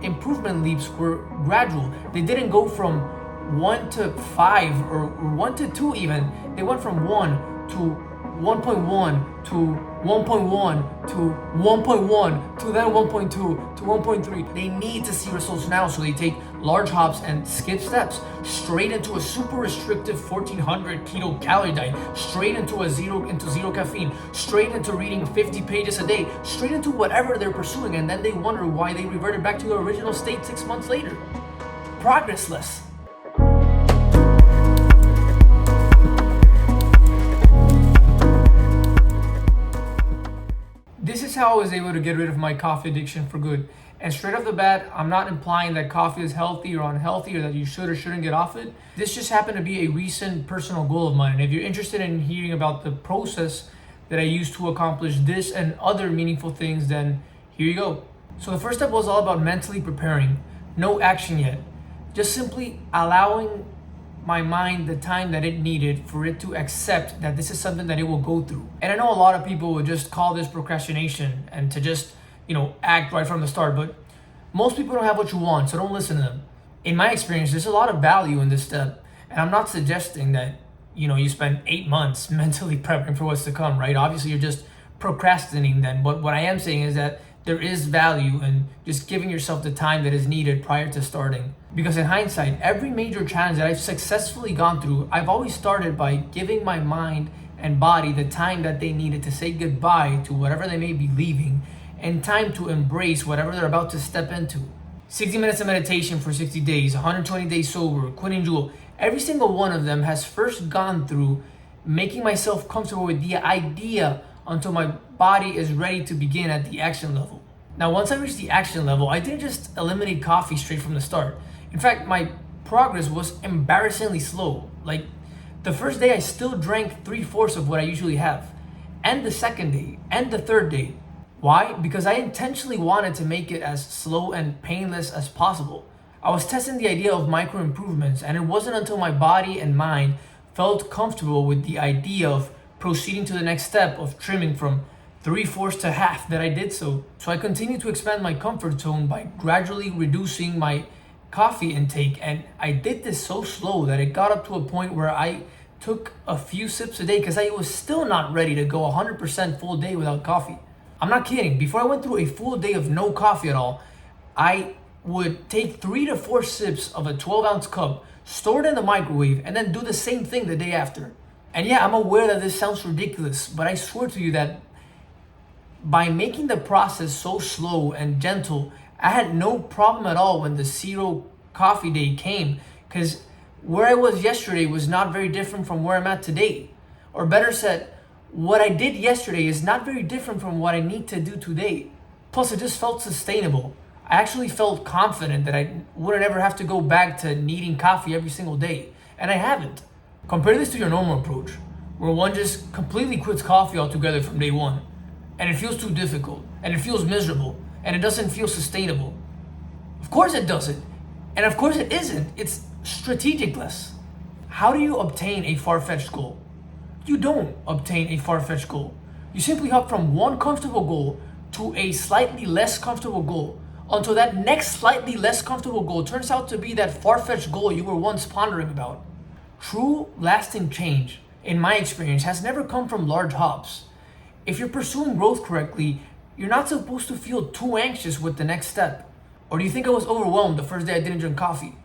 improvement leaps were gradual. They didn't go from 1 to 5 or 1 to 2 even. They went from 1 to 1.1 to 1.1 to 1.1 to then 1.2 to 1.3. They need to see results now, so they take large hops and skip steps straight into a super restrictive 1400 keto calorie diet, straight into zero caffeine, straight into reading 50 pages a day, straight into whatever they're pursuing, and then they wonder why they reverted back to their original state 6 months later. Progressless. This is how I was able to get rid of my coffee addiction for good. And straight off the bat, I'm not implying that coffee is healthy or unhealthy or that you should or shouldn't get off it. This just happened to be a recent personal goal of mine. And if you're interested in hearing about the process that I used to accomplish this and other meaningful things, then here you go. So the first step was all about mentally preparing. No action yet. Just simply allowing my mind the time that it needed for it to accept that this is something that it will go through. And I know a lot of people would just call this procrastination and to just, act right from the start, but most people don't have what you want, so don't listen to them. In my experience, there's a lot of value in this step, and I'm not suggesting that, you spend 8 months mentally prepping for what's to come, right? Obviously, you're just procrastinating then, but what I am saying is that there is value in just giving yourself the time that is needed prior to starting. Because in hindsight, every major challenge that I've successfully gone through, I've always started by giving my mind and body the time that they needed to say goodbye to whatever they may be leaving and time to embrace whatever they're about to step into. 60 minutes of meditation for 60 days, 120 days sober, quitting Juul. Every single one of them has first gone through making myself comfortable with the idea until my body is ready to begin at the action level. Now, once I reached the action level, I didn't just eliminate coffee straight from the start. In fact, my progress was embarrassingly slow. Like, the first day I still drank 3/4 of what I usually have. And the second day, and the third day. Why? Because I intentionally wanted to make it as slow and painless as possible. I was testing the idea of micro improvements, and it wasn't until my body and mind felt comfortable with the idea of proceeding to the next step of trimming from 3/4 to half that I did so. So I continued to expand my comfort zone by gradually reducing my coffee intake, and I did this so slow that it got up to a point where I took a few sips a day because I was still not ready to go 100% full day without coffee. I'm not kidding. Before I went through a full day of no coffee at all, I would take 3 to 4 sips of a 12-ounce cup, store it in the microwave, and then do the same thing the day after. And yeah, I'm aware that this sounds ridiculous, but I swear to you that by making the process so slow and gentle, I had no problem at all when the zero coffee day came, because where I was yesterday was not very different from where I'm at today. Or better said, what I did yesterday is not very different from what I need to do today. Plus, it just felt sustainable. I actually felt confident that I wouldn't ever have to go back to needing coffee every single day. And I haven't. Compare this to your normal approach, where one just completely quits coffee altogether from day one. And it feels too difficult, and it feels miserable, and it doesn't feel sustainable. Of course it doesn't. And of course it isn't. It's strategicless. How do you obtain a far-fetched goal? You don't obtain a far-fetched goal. You simply hop from one comfortable goal to a slightly less comfortable goal until that next slightly less comfortable goal turns out to be that far-fetched goal you were once pondering about. True, lasting change, in my experience, has never come from large hops. If you're pursuing growth correctly, you're not supposed to feel too anxious with the next step. Or do you think I was overwhelmed the first day I didn't drink coffee?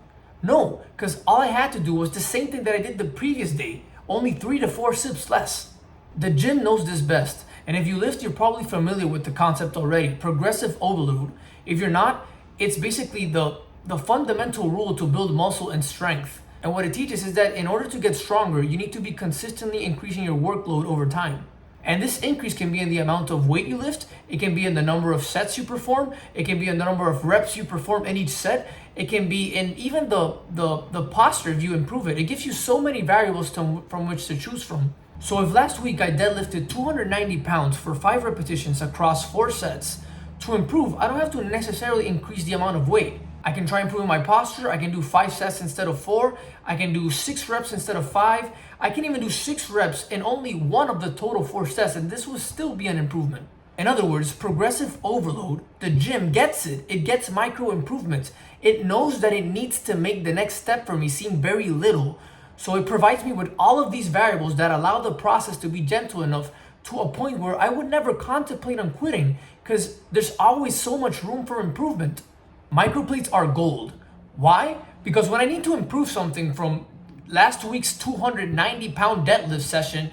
No, because all I had to do was the same thing that I did the previous day, only 3 to 4 sips less. The gym knows this best, and if you lift, you're probably familiar with the concept already, progressive overload. If you're not, it's basically the fundamental rule to build muscle and strength. And what it teaches is that in order to get stronger, you need to be consistently increasing your workload over time. And this increase can be in the amount of weight you lift, it can be in the number of sets you perform, it can be in the number of reps you perform in each set, it can be in even the posture if you improve it. It gives you so many variables from which to choose from. So if last week I deadlifted 290 pounds for 5 repetitions across 4 sets, to improve, I don't have to necessarily increase the amount of weight. I can try improving my posture, I can do 5 sets instead of 4, I can do 6 reps instead of 5, I can even do 6 reps in only one of the total 4 sets, and this will still be an improvement. In other words, progressive overload, the gym gets it. It gets micro improvements. It knows that it needs to make the next step for me seem very little. So it provides me with all of these variables that allow the process to be gentle enough to a point where I would never contemplate on quitting because there's always so much room for improvement. Microplates are gold. Why? Because when I need to improve something from last week's 290-pound deadlift session,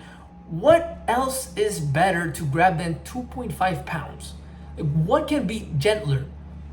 what else is better to grab than 2.5 pounds? What can be gentler?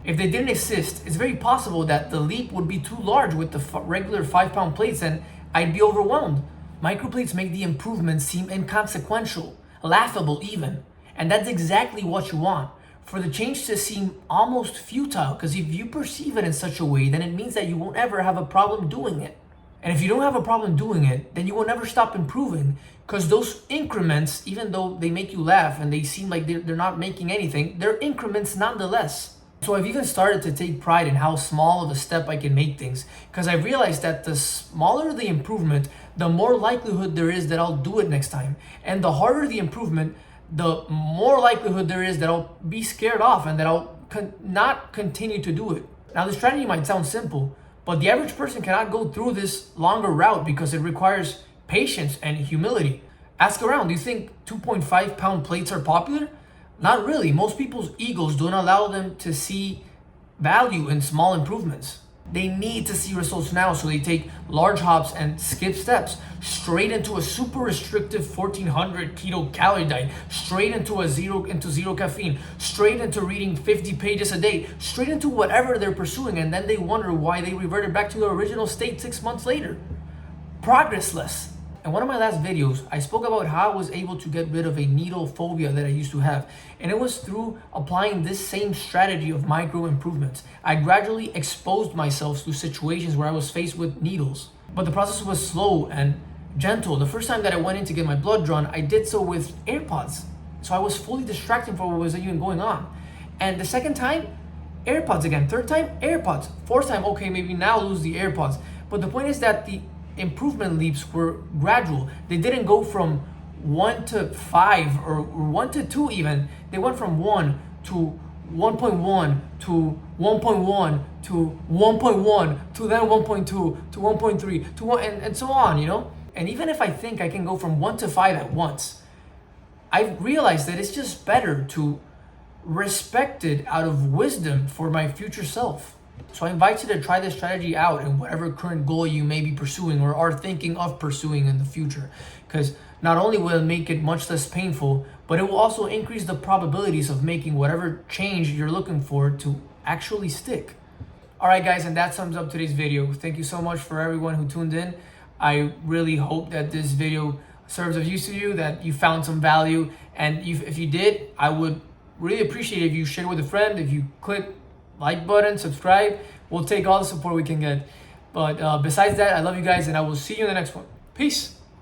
If they didn't exist, it's very possible that the leap would be too large with the regular 5-pound plates and I'd be overwhelmed. Microplates make the improvements seem inconsequential, laughable even. And that's exactly what you want. For the change to seem almost futile, because if you perceive it in such a way, then it means that you won't ever have a problem doing it. And if you don't have a problem doing it, then you will never stop improving because those increments, even though they make you laugh and they seem like they're not making anything, they're increments nonetheless. So I've even started to take pride in how small of a step I can make things because I realized that the smaller the improvement, the more likelihood there is that I'll do it next time. And the harder the improvement, the more likelihood there is that I'll be scared off and that I'll not continue to do it. Now, the strategy might sound simple, but the average person cannot go through this longer route because it requires patience and humility. Ask around, do you think 2.5-pound plates are popular? Not really. Most people's egos don't allow them to see value in small improvements. They need to see results now, so they take large hops and skip steps straight into a super restrictive 1400 keto calorie diet, straight into zero caffeine, straight into reading 50 pages a day, straight into whatever they're pursuing, and then they wonder why they reverted back to their original state 6 months later. Progressless. In one of my last videos, I spoke about how I was able to get rid of a needle phobia that I used to have, and it was through applying this same strategy of micro improvements. I gradually exposed myself to situations where I was faced with needles, but the process was slow and gentle. The first time that I went in to get my blood drawn, I did so with AirPods, so I was fully distracted from what was even going on. And the second time, AirPods again. Third time, AirPods. Fourth time, okay, maybe now lose the AirPods. But the point is that the improvement leaps were gradual. They didn't go from 1 to 5 or 1 to 2 even. They went from 1 to 1.1 to 1.1 to 1.1 to then 1.2 to 1.3 to 1 and so on, you know? And even if I think I can go from 1 to 5 at once, I've realized that it's just better to respect it out of wisdom for my future self. So I invite you to try this strategy out in whatever current goal you may be pursuing or are thinking of pursuing in the future. Because not only will it make it much less painful, but it will also increase the probabilities of making whatever change you're looking for to actually stick. All right, guys, and that sums up today's video. Thank you so much for everyone who tuned in. I really hope that this video serves of use to you, that you found some value. And if you did, I would really appreciate it if you share with a friend, if you click like button, subscribe. We'll take all the support we can get. But besides that, I love you guys and I will see you in the next one. Peace.